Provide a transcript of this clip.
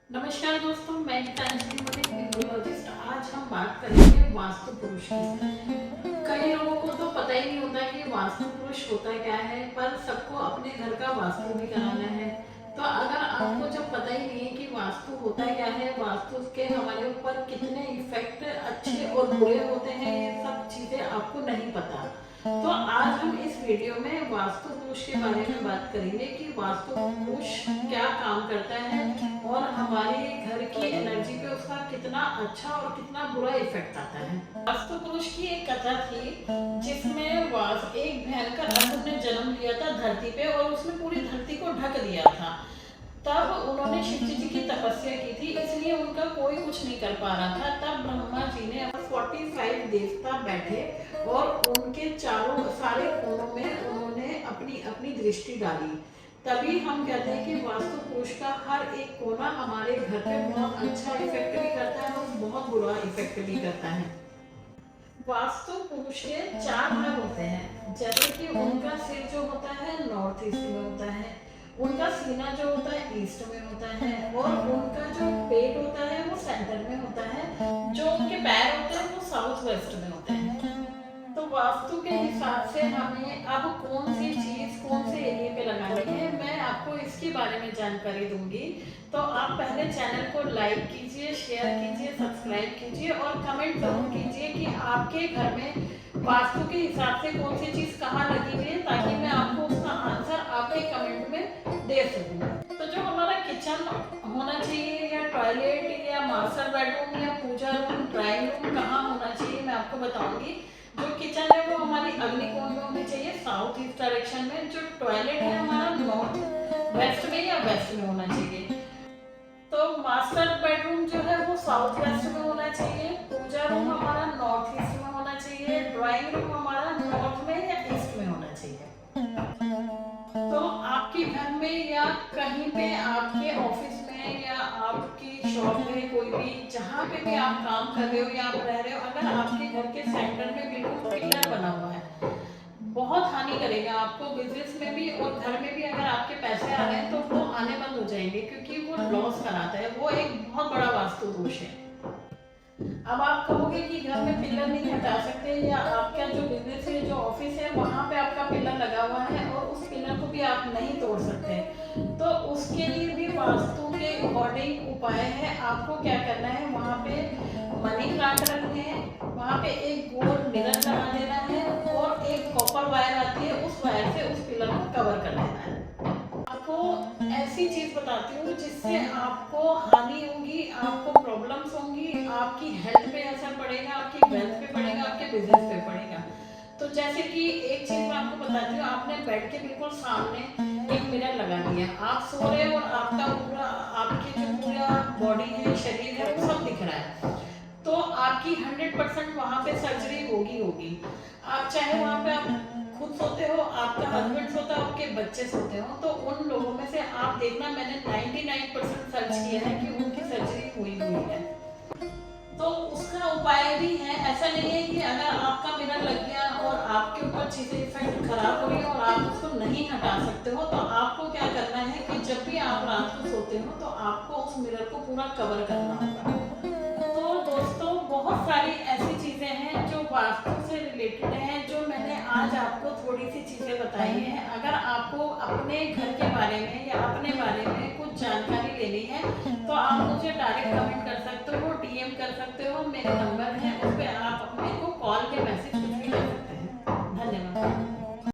नमस्कार दोस्तों, मैं गीतांजलि मलिक, न्यूरोलॉजिस्ट। आज हम बात करेंगे वास्तु पुरुष की। कई लोगों को तो पता ही नहीं होता कि वास्तु पुरुष होता क्या है, पर सबको अपने घर का वास्तु भी कराना है। तो अगर आपको जब पता ही नहीं है कि वास्तु होता क्या है, वास्तु के हमारे ऊपर कितने इफेक्ट अच्छे और बुरे होते हैं, ये सब चीज़ें आपको नहीं पता। तो आज हम इस वीडियो में वास्तु पुरुष के बारे में बात करेंगे कि वास्तु पुरुष क्या काम करता है और हमारे घर की एनर्जी पे उसका कितना अच्छा और कितना बुरा इफेक्ट आता है। वास्तु पुरुष की एक कथा थी जिसमें एक भयंकर असुर ने जन्म लिया था धरती पे और उसने पूरी धरती को ढक दिया था। तब उन्होंने शिव जी की तपस्या की थी, इसलिए उनका कोई कुछ नहीं कर पा रहा था। तब ब्रह्मा जी ने 45 देवता बैठे और उनके चारों सारे कोनों में उन्होंने अपनी अपनी दृष्टि डाली। तभी हम कहते हैं कि वास्तु पुरुष का हर एक कोना हमारे घर पे बहुत अच्छा इफेक्ट भी करता है और बहुत बुरा इफेक्ट भी करता है। वास्तु पुरुष के 4 भाग होते हैं, जैसे कि उनका सिर जो होता है नॉर्थ ईस्ट में होता है, उनका सीना जो होता है ईस्ट में होता है और उनका जो पेट होता है वो सेंटर में होता है, जो उनके पैर होते हैं वो साउथ वेस्ट में होते हैं। तो वास्तु के हिसाब से हमें अब कौन सी चीज कौन से एरिया पे लगानी है, मैं आपको इसके बारे में जानकारी दूंगी। तो आप पहले चैनल को लाइक कीजिए, शेयर कीजिए, सब्सक्राइब कीजिए और कमेंट जरूर कीजिए कि आपके घर में वास्तु के हिसाब से कौन सी चीज कहाँ लगी हुई है, ताकि मैं आपको उसका आंसर आपके कमेंट में दे सकूं। तो जो हमारा किचन होना चाहिए या टॉयलेट या मास्टर बेडरूम या पूजा रूम, ड्राइंग रूम कहाँ होना चाहिए, मैं आपको बताऊंगी। जो किचन है वो हमारी अग्निकोण में होनी चाहिए, साउथ ईस्ट डायरेक्शन में। जो टॉयलेट है हमारा नॉर्थ वेस्ट में या वेस्ट में होना चाहिए। तो मास्टर बेडरूम जो है वो साउथ वेस्ट में होना चाहिए। पूजा रूम हमारा नॉर्थ ईस्ट में होना चाहिए। ड्राइंग रूम हमारा नॉर्थ में या ईस्ट में होना चाहिए। तो आपके घर में या कहीं पे आपके ऑफिस में या आपकी शॉप में कोई भी जहाँ पे भी आप काम कर रहे हो या आप रह रहे हो, अगर आपके घर के सेंटर में बिल्कुल पिलर बना हुआ है, बहुत हानि करेगा आपको बिजनेस में भी और घर में भी। अगर आपके पैसे आ रहे हैं तो वो आने बंद हो जाएंगे, क्योंकि वो लॉस कराता है, वो एक बहुत बड़ा वास्तु दोष है। अब आप कहोगे कि घर में पिलर नहीं हटा सकते, या आपका जो बिजनेस है जो ऑफिस है वहां पे आपका पिलर लगा हुआ है और उस पिलर को भी आप नहीं तोड़ सकते, तो उसके लिए भी वास्तु के अकॉर्डिंग उपाय है। आपको क्या करना है, वहां पे मनी प्लांट रखने हैं, वहां पे एक गोल मिरर लगा देना है और एक कॉपर वायर आती है, उस वायर से उस पिलर को कवर कर देना है। आपको ऐसी चीज बताती हूँ जिससे आपको हानि होगी, आपको प्रॉब्लम्स होंगी, आपकी हेल्थ पे असर पड़ेगा, आपकी वेल्थ पे पड़ेगा, आपके बिजनेस पे पड़ेगा। तो जैसे कि एक चीज मैं आपको बताती हूँ, आपने बेड के बिल्कुल सामने एक मिरर लगा दिया, आप सो रहे हो और आपका पूरा आपकी जो पूरा बॉडी है, शरीर है, वो सब दिख रहा है, तो आपकी 100% वहां पे सर्जरी होगी होगी। आप चाहे वहां पे आप खुद सोते हो, आपका हस्बैंड सोता है, आपके बच्चे सोते हो, तो उन लोगों में से आप देखना, मैंने 99% सर्च किया है कि उनकी सर्जरी हुई हुई है। तो उसका उपाय भी है। ऐसा नहीं है कि अगर आपका मिरर लग गया और आपके ऊपर चीजें इफेक्ट खराब हो रही है और आप उसको नहीं हटा सकते हो, तो आपको क्या करना है कि जब भी आप रात को सोते हो तो आपको उस मिरर को पूरा कवर करना होगा। तो दोस्तों, बहुत सारी ऐसी चीजें हैं जो वास्तु से रिलेटेड हैं, जो मैंने आज आपको थोड़ी सी चीजें बताई हैं। अगर आपको अपने घर के बारे में या अपने बारे में कुछ जानकारी लेनी है तो आप मुझे डायरेक्ट कमेंट कर सकते हो, डीएम कर सकते हो, मेरे नंबर है